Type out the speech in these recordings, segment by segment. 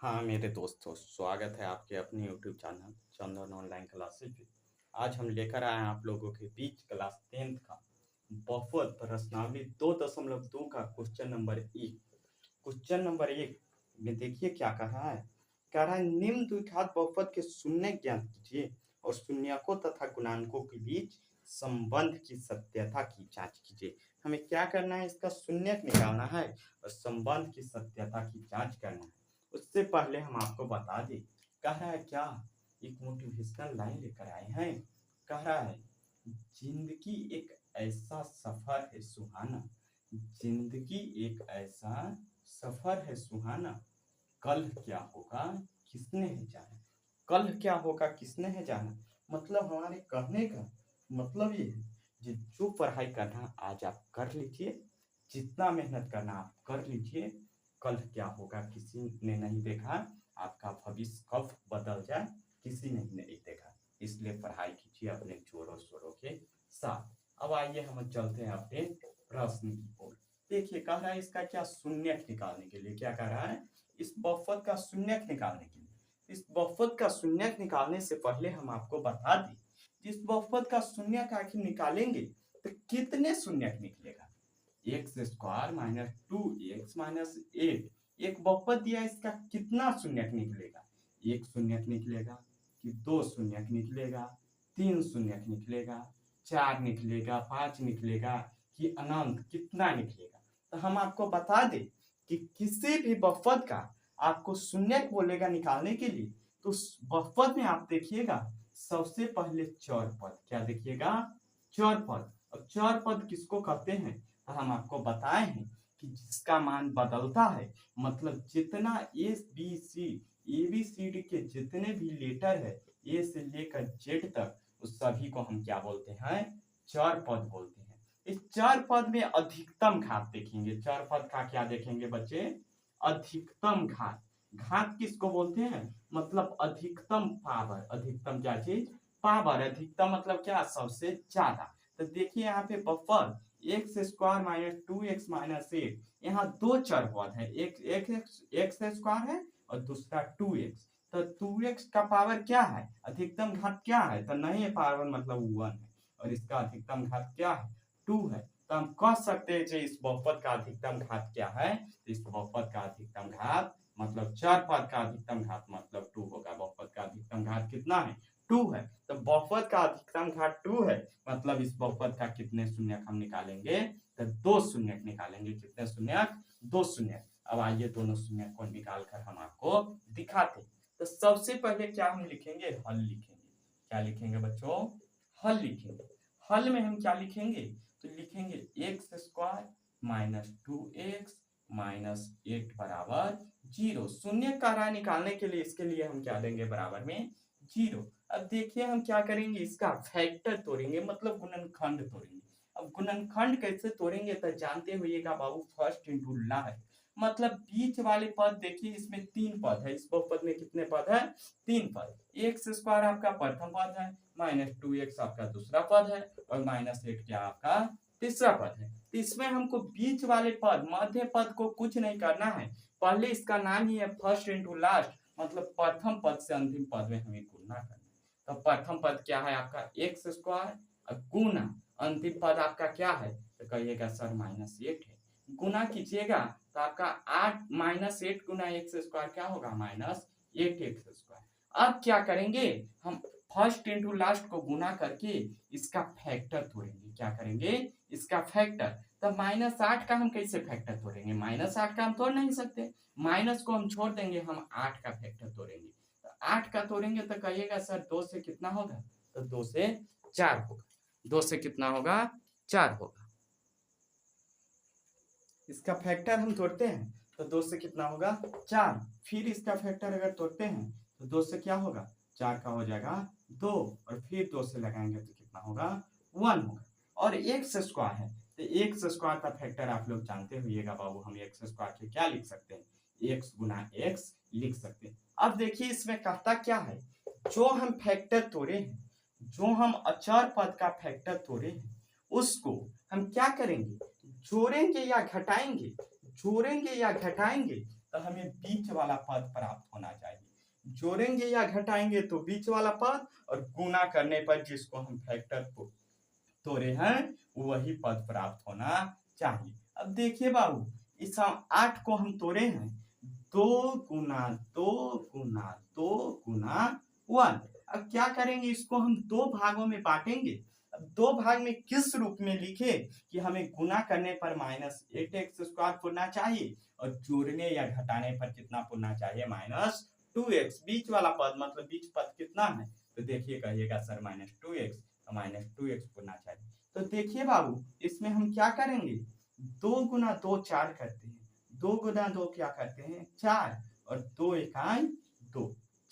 हाँ मेरे दोस्तों, स्वागत है आपके अपने यूट्यूब चैनल चंदन ऑनलाइन क्लासेज में। आज हम लेकर आए हैं आप लोगों के बीच क्लास 10th का बहुपद प्रश्नावली 2.2 का क्वेश्चन नंबर 1। क्वेश्चन नंबर 1 में देखिए क्या कहा है। कह रहा है निम्न द्विघात बहुपद के शून्य ज्ञात कीजिए और शून्यकों तथा गुणांकों के बीच संबंध की सत्यता की जांच कीजिए। हमें क्या करना है, इसका शून्यक निकालना है और संबंध की सत्यता की जांच करना है। उससे पहले हम आपको बता दें, कह रहा है क्या, एक मोटिवेशनल लाइन लेकर आए हैं। कह रहा है जिंदगी एक ऐसा सफर है सुहाना, जिंदगी एक ऐसा सफर है सुहाना, कल क्या होगा किसने है जाना। कल क्या होगा किसने है जाना, मतलब हमारे कहने का मतलब ये है कि जो पढ़ाई करना आज आप कर लीजिए, जितना मेहनत करना आप कर लीजिए, कल क्या होगा किसी ने नहीं देखा। आपका भविष्य कब बदल जाए किसी ने नहीं देखा, इसलिए पढ़ाई कीजिए अपने जोरों शोरों के साथ। अब आइए हम चलते हैं अपने प्रश्न की ओर। देखिए कह रहा है इसका क्या शून्यक निकालने के लिए, क्या कह रहा है, इस बहुपद का शून्यक निकालने के लिए। इस बहुपद का शून्यक निकालने से पहले हम आपको बता दें, इस बहुपद का शून्यक आखिर निकालेंगे तो कितने शून्यक निकलेगा। X square minus 2x minus 8, एक बहुपद दिया, इसका कितना शून्यक निकलेगा। एक शून्यक निकलेगा कि दो शून्यक निकलेगा, तीन शून्यक निकलेगा, चार निकलेगा, पांच निकलेगा कि अनंत कितना निकलेगा। तो हम आपको बता दें कि किसी भी बहुपद का आपको शून्यक बोलेगा निकालने के लिए, तो उस बहुपद में आप देखिएगा सबसे पहले चर पद, क्या देखिएगा, चर पद। और चर पद किसको कहते हैं, तो हम आपको बताए हैं कि जिसका मान बदलता है, मतलब जितना ए बी सी डी के जितने भी लेटर है, ए से लेकर जेड तक, उस सभी को हम क्या बोलते हैं, चर पद बोलते हैं। इस चर पद में अधिकतम घात देखेंगे, चर पद का क्या देखेंगे बच्चे, अधिकतम घात। घात किसको बोलते हैं, मतलब अधिकतम पावर। अधिकतम क्या चीज, पावर। अधिकतम मतलब क्या, सबसे ज्यादा। तो देखिए यहाँ पे बहुपद x square minus 2x minus 8, यहाँ दो चर पद है, एक एक्स स्क्वायर है और दूसरा 2x। तो 2x का पावर क्या है, अधिकतम घात क्या है, तो नहीं है पावर मतलब 1 है, और इसका अधिकतम घात क्या है, 2 है। तो हम कह सकते हैं कि इस बहुपद का अधिकतम घात क्या है, तो इस बहुपद का अधिकतम घात मतलब चार पद का अधिकतम घात मतलब 2 होगा। बहुपद का अधिकतम घात कितना है, 2 है। तो बहुपद का अधिकतम घात 2 है, मतलब इस बहुपद का कितने शून्यक हम निकालेंगे, तो दो शून्यक निकालेंगे। कितने शून्यक, दो शून्यक। अब आइए दोनों शून्यक को निकाल कर हम आपको दिखाते हैं। तो सबसे पहले क्या हम लिखेंगे, हल लिखेंगे। क्या लिखेंगे बच्चों, हल लिखेंगे। हल में हम क्या लिखेंगे, तो लिखेंगे x square minus 2x minus 8 बराबर 0। शून्य का राय निकालने के लिए इसके लिए हम क्या देंगे, बराबर में 0। अब देखिए हम क्या करेंगे, इसका फैक्टर तोड़ेंगे, मतलब गुणनखंड तोड़ेंगे। अब गुणनखंड कैसे तोड़ेंगे तो जानते होइएगा बाबू, फर्स्ट इंटू लास्ट, मतलब बीच वाले पद। देखिए इसमें तीन पद है, इस बहुपद में कितने पद है, तीन पद। एक्स स्क्वायर आपका प्रथम पद है, माइनस 2x आपका दूसरा पद है, और माइनस 8 क्या आपका तीसरा पद है। तो इसमें हमको बीच वाले पद, मध्य पद को कुछ नहीं करना है, पहले इसका नाम ही है फर्स्ट इंटू लास्ट, मतलब प्रथम पद से अंतिम पद में हमें गुणा करना है। तो प्रथम पद क्या है आपका एक्स स्क्वायर, गुना अंतिम पद आपका क्या है, तो कहिएगा सर माइनस 8 है। गुना कीजिएगा तो आपका 8 माइनस 8 गुना एक्स स्क्वायर क्या होगा, माइनस 8 एक्स स्क्वायर। अब क्या करेंगे, हम फर्स्ट इंटू लास्ट को गुना करके इसका फैक्टर तोड़ेंगे। क्या करेंगे, इसका फैक्टर। तो माइनस 8 का हम कैसे फैक्टर तोड़ेंगे, माइनस 8 का हम तोड़ नहीं सकते, माइनस को हम छोड़ देंगे, हम 8 का फैक्टर तोड़ेंगे। तो 8 का तोड़ेंगे तो कहिएगा सर 2 से कितना होगा, तो 2 से 4 होगा। 2 से कितना होगा, 4 होगा। इसका फैक्टर हम तोड़ते हैं तो 2 से कितना होगा, 4। फिर इसका फैक्टर अगर तोड़ते हैं तो 2 से क्या होगा, 4 का हो जाएगा 2, और फिर 2 से लगाएंगे तो कितना होगा, 1 होगा। और एक्स स्क्वायर है, तो एक्स स्क्वायर का फैक्टर आप लोग जानते होइएगा बाबू, हम एक्स स्क्वायर के क्या लिख सकते हैं, एक्स गुना एक्स लिख सकते हैं। अब देखिए इसमें कहता क्या है, जो हम फैक्टर तोड़े हैं, जो हम अचर पद का फैक्टर तोड़े हैं, उसको हम क्या करेंगे, जोड़ेंगे या घटाएंगे, जोड़ेंगे या घटाएंगे, तो हमें बीच वाला पद प्राप्त होना चाहिए। जोड़ेंगे या घटाएंगे तो बीच वाला पद, और गुना करने पर जिसको हम फैक्टर को तोड़े हैं वही पद प्राप्त होना चाहिए। अब देखिए बाबू, इस 8 को हम तोड़े हैं, 2 गुना 2 गुना 2 गुना 1। अब क्या करेंगे, इसको हम 2 भागों में बांटेंगे। अब 2 भाग में किस रूप में लिखे कि हमें गुना करने पर -8x² पुरना चाहिए, और जोड़ने या घटाने पर कितना पुरना चाहिए, -2x। बीच वाला पद मतलब बीच पद कितना है, तो देखिए कहिएगा सर -2x, तो -2x पुरना चाहिए। तो देखिए बाबू, इसमें हम क्या करेंगे, 2 गुना 2 4 करते हैं, 2 गुना 2 क्या करते हैं 4, और 2 इकाई 2,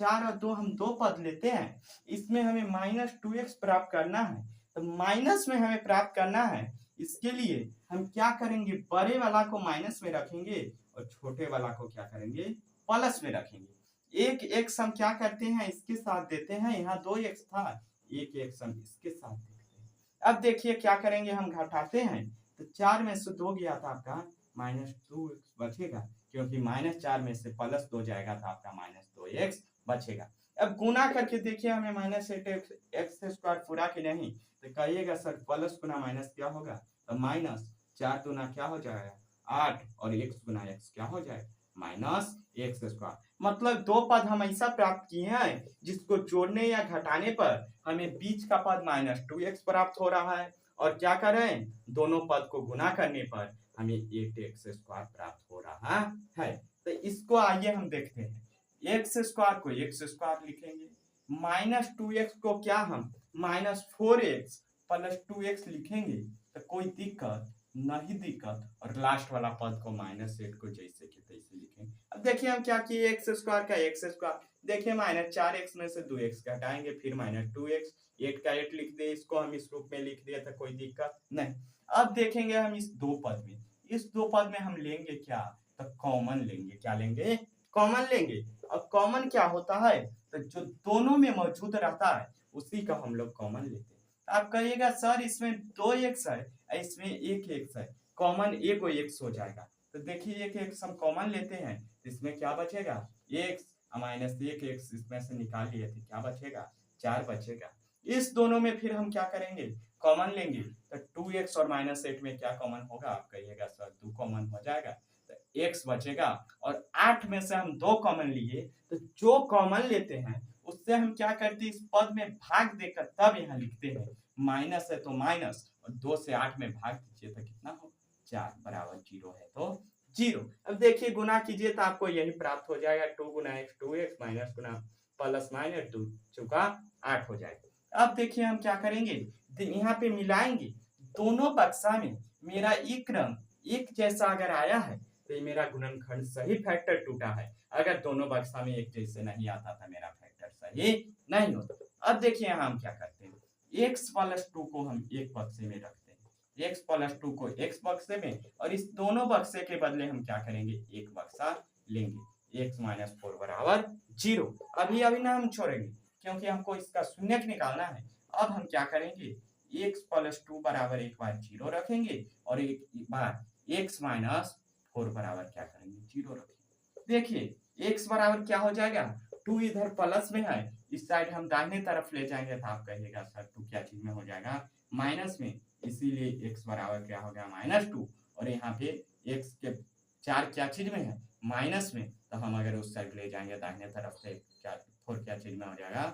4 और 2 हम 2 पद लेते हैं। इसमें हमें -2x प्राप्त करना है, तो माइनस में हमें प्राप्त करना है। इसके लिए हम क्या करेंगे, बड़े वाला को माइनस में रखेंगे और छोटे वाला को क्या करेंगे, प्लस में रखेंगे। एक x हम क्या करते हैं, इसके साथ देते हैं, यहाँ 2x था, एक x हम इसके साथ देते हैं। अब देखिए क्या करेंगे, हम घटाते हैं, तो 4 में से 2 गया था आपका, -2x बचेगा, क्योंकि -4 में से +2 जाएगा तो आपका -2x बचेगा। अब गुना करके देखिए हमें -8x² पूरा कि नहीं, तो कहिएगा सर प्लस गुना माइनस क्या होगा, तो -4 गुना क्या हो जाएगा 8, और x गुना x क्या हो जाएगा -x²। मतलब 2 पद हम ऐसा प्राप्त किए हैं जिसको जोड़ने या घटाने पर हमें बीच का पद -2x प्राप्त हो रहा है, और क्या करें, दोनों पद को गुना करने पर हमें 8x² प्राप्त हो रहा है। तो इसको आइए हम देखते हैं, x² को x² लिखेंगे, -2x को क्या हम -4x + 2x लिखेंगे, तो कोई दिक्कत नहीं दिक्कत, और लास्ट वाला पद को -8 को जैसे कि तैसे लिखेंगे। अब देखिए हम क्या किए, x² का x², देखिए -4x में से 2x घटाएंगे, फिर -2x, 8 का 8 लिख दिए, इसको हम इस रूप में लिख दिए, तो कोई दिक्कत नहीं। अब देखेंगे हम इस 2 पद में, इस 2 पद में हम लेंगे क्या, तो कॉमन लेंगे। क्या लेंगे, कॉमन लेंगे। अब कॉमन क्या होता है, तो जो दोनों में मौजूद रहता है उसी का हम लोग कॉमन लेते हैं। आप कहिएगा सर इसमें 2x है, इसमें 1x है, कॉमन एक x हो जाएगा। तो देखिए 1x हम कॉमन लेते हैं, इसमें क्या बचेगा, x -1x इसमें से निकाल लिए थे, क्या बचेगा 4 बचेगा। इस दोनों में फिर हम क्या करेंगे, कॉमन लेंगे, तो 2x और -8 में क्या कॉमन होगा, आप कहिएगा सर 2 कॉमन हो जाएगा, तो x बचेगा। और 8 में से हम 2 कॉमन लिए, तो जो कॉमन लेते हैं उससे हम क्या करते हैं, इस पद में भाग देकर तब यहाँ लिखते हैं, माइनस है तो माइनस, और 2 से 8 में भाग दीजिए तो कितना हो, 4 बराबर 0 है तो 0। अब देखिए गुना कीजिए तो आपको यही प्राप्त हो जाएगा, 2 गुना x 2x माइनस गुना प्लस माइनस 2 चौका 8 हो जाएगा। अब देखिए हम क्या करेंगे, यहाँ पे मिलाएंगे, दोनों बक्सा में मेरा एक क्रम एक जैसा अगर आया है तो ये मेरा गुणनखंड सही फैक्टर टूटा है। अगर दोनों बक्सा में एक जैसे नहीं आता था मेरा फैक्टर सही नहीं होता। अब देखिए यहाँ हम क्या करते हैं, x + 2 को हम एक बक्से में रखते हैं, x + 2 को x बक्से में, और इस दोनों बक्से के बदले हम क्या करेंगे, एक बक्सा लेंगे, x - 4 बराबर 0। अभी ना हम छोड़ेंगे क्योंकि हमको इसका शून्यक निकालना है। अब हम क्या करेंगे, x + 2 बराबर एक बार 0 रखेंगे, और एक बार x - 4 बराबर क्या करेंगे, 0 रखेंगे। देखिए x बराबर क्या हो जाएगा, 2 इधर प्लस में है, इस साइड हम दाहिने तरफ ले जाएंगे, तो आप कहिएगा सर 2 क्या चीज में हो जाएगा, माइनस में, इसीलिए x बराबर क्या हो गया -2, और यहाँ पे x के 4 क्या चीज में है, माइनस में, तो हम अगर उस साइड ले जाएंगे दाहिने तरफ से, क्या 4 क्या चीज में हो जाएगा,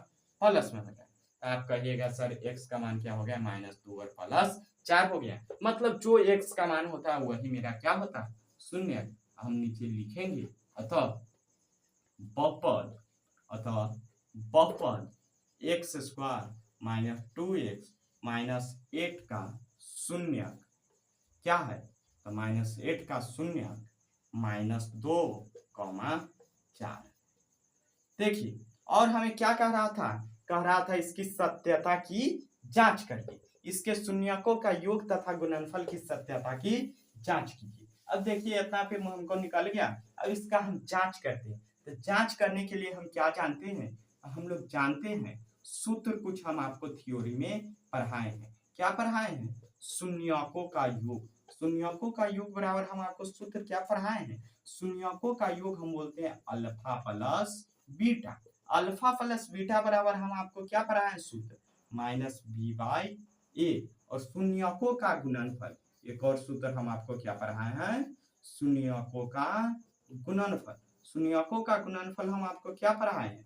प्लस में हो जाएगा। आप कहिएगा सर x का मान क्या हो गया, -2 और +4 हो गया, मतलब जो x का मान होता है वही मेरा क्या होता है, शून्य। हम नीचे लिखेंगे, अतः बहुपद x² - 2x - 8 का शून्यक क्या है, तो -8 का शून्यक -2, 4। देखिए, और हमें क्या कह रहा था इसकी सत्यता की जांच करके, इसके शून्यकों का योग तथा गुणनफल की सत्यता की जांच कीजिए। अब देखिए इतना पे हमको निकल गया, अब इसका हम जांच करते हैं। तो जांच करने के लिए हम क्या जानते हैं, हम लोग जानते हैं सूत्र, कुछ हम आपको थ्योरी में पढ़ाए हैं। क्या पढ़ाए हैं, शून्यकों का योग, शून्यकों का योग बराबर हम आपको सूत्र क्या पढ़ाए हैं, शून्यकों का योग हम बोलते हैं alpha plus beta. Alpha plus beta बराबर हम आपको क्या पढ़ाए हैं सूत्र, माइनस बी बाई ए। और शून्यकों का गुणनफल, एक और सूत्र हम आपको क्या पढ़ाए हैं, शून्यकों का गुणनफल। शून्यकों का गुणनफल हम आपको क्या पढ़ाए हैं,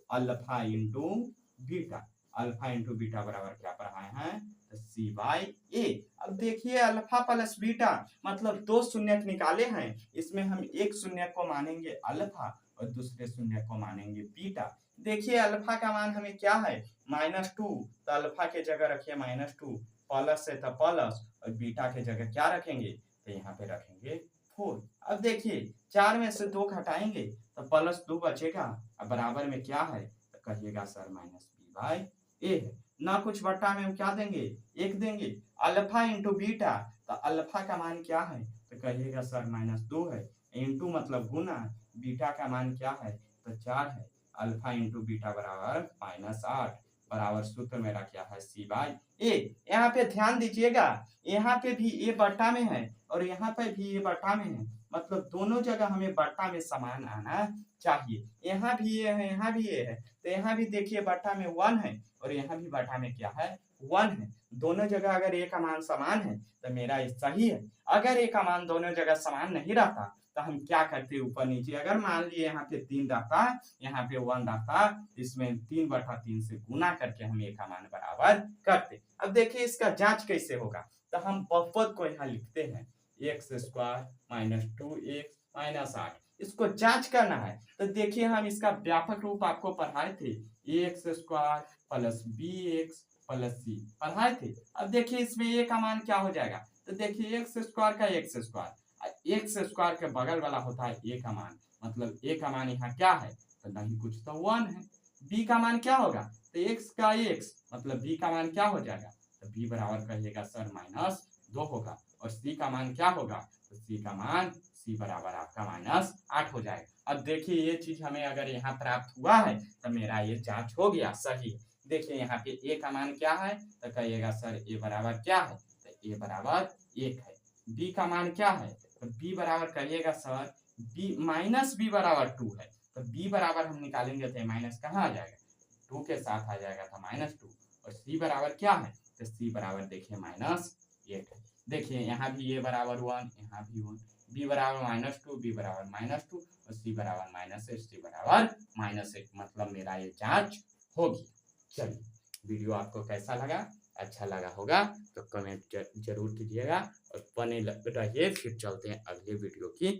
alpha into beta. Alpha into beta बराबर क्या पढ़ाए हैं, सी बाई ए। अब देखिए अल्फा प्लस बीटा मतलब दो शून्यक निकाले हैं, इसमें हम एक शून्य को मानेंगे अल्फा और दूसरे शून्य को मानेंगे बीटा। देखिए अल्फा का मान हमें क्या है, -2, तो अल्फा के जगह रखिए -2, प्लस है तो प्लस, और बीटा के जगह क्या रखेंगे, तो यहाँ पे रखेंगे 4। अब देखिए 4 में से 2 घटाएंगे तो +2 बचेगा, अब बराबर में क्या है, तो कहिएगा सर माइनस बी बाई ए है ना, कुछ बट्टा में हम क्या देंगे, 1 देंगे। अल्फा इंटू बीटा, तो अल्फा का मान क्या है, तो कहिएगा सर -2 है, इंटू मतलब गुना, बीटा का मान क्या है, तो 4 है। अल्फा इंटू बीटा बराबर -8, बराबर सूत्र मेरा क्या है, सी बाई ए। यहाँ पे ध्यान दीजिएगा, यहाँ पे भी ए बट्टा में है और यहाँ पे भी ए बट्टा में है, मतलब दोनों जगह हमें बट्टा में समान आना चाहिए। यहाँ भी ए है, यहाँ भी ए है, तो यहाँ भी देखिए बट्टा में 1 है और यहाँ भी बटा में क्या है, 1 है। दोनों जगह अगर ए का मान समान है तो मेरा ये सही है। अगर ए का मान दोनों जगह समान नहीं रहता तो हम क्या करते, ऊपर नीचे, अगर मान लिए यहाँ पे 3 रहता, यहाँ पे 1 रहता, इसमें 3/3 से गुना करके हम ए का मान बराबर करते। अब देखिए इसका जांच कैसे होगा, तो हम बहुपद को यहाँ लिखते हैं, x² - 2x - 8। इसको जांच करना है तो देखिए हम इसका व्यापक रूप आपको पढ़ाए थे, x² plus bx plus c पढ़ाए थे। अब देखिए इसमें a का मान क्या हो जाएगा, तो देखिए x² का x² के बगल वाला होता है a का मान, मतलब a का मान यहाँ क्या है, तो नहीं कुछ तो 1 है। b का मान क्या होगा, तो x का x मतलब b का मान क्या हो जाएगा, तो b बराबर कहिएगा सर -2 होगा। और c का मान क्या होगा, तो c का मान c बराबर आपका -8 हो जाएगा। अब देखिए ये चीज हमें अगर यहाँ प्राप्त हुआ है तो मेरा ये जांच हो गया सही। देखिए यहाँ पे a का मान क्या है, तो कहिएगा सर a बराबर क्या है, तो a बराबर 1 है। b का मान क्या है, तो b बराबर कहिएगा सर b बराबर 2 है, तो b बराबर हम निकालेंगे तो माइनस कहाँ आ जाएगा, 2 के साथ आ जाएगा था -2। और c बराबर क्या है, तो c बराबर देखिए -1 है। देखिए यहाँ भी a बराबर 1, यहाँ भी 1, b बराबर -2, b बराबर -2 और c बराबर -8, c बराबर -1, मतलब मेरा ये जांच होगी। चलिए वीडियो आपको कैसा लगा, अच्छा लगा होगा तो कमेंट जरूर कीजिएगा और बने रहिए। फिर चलते हैं अगले वीडियो की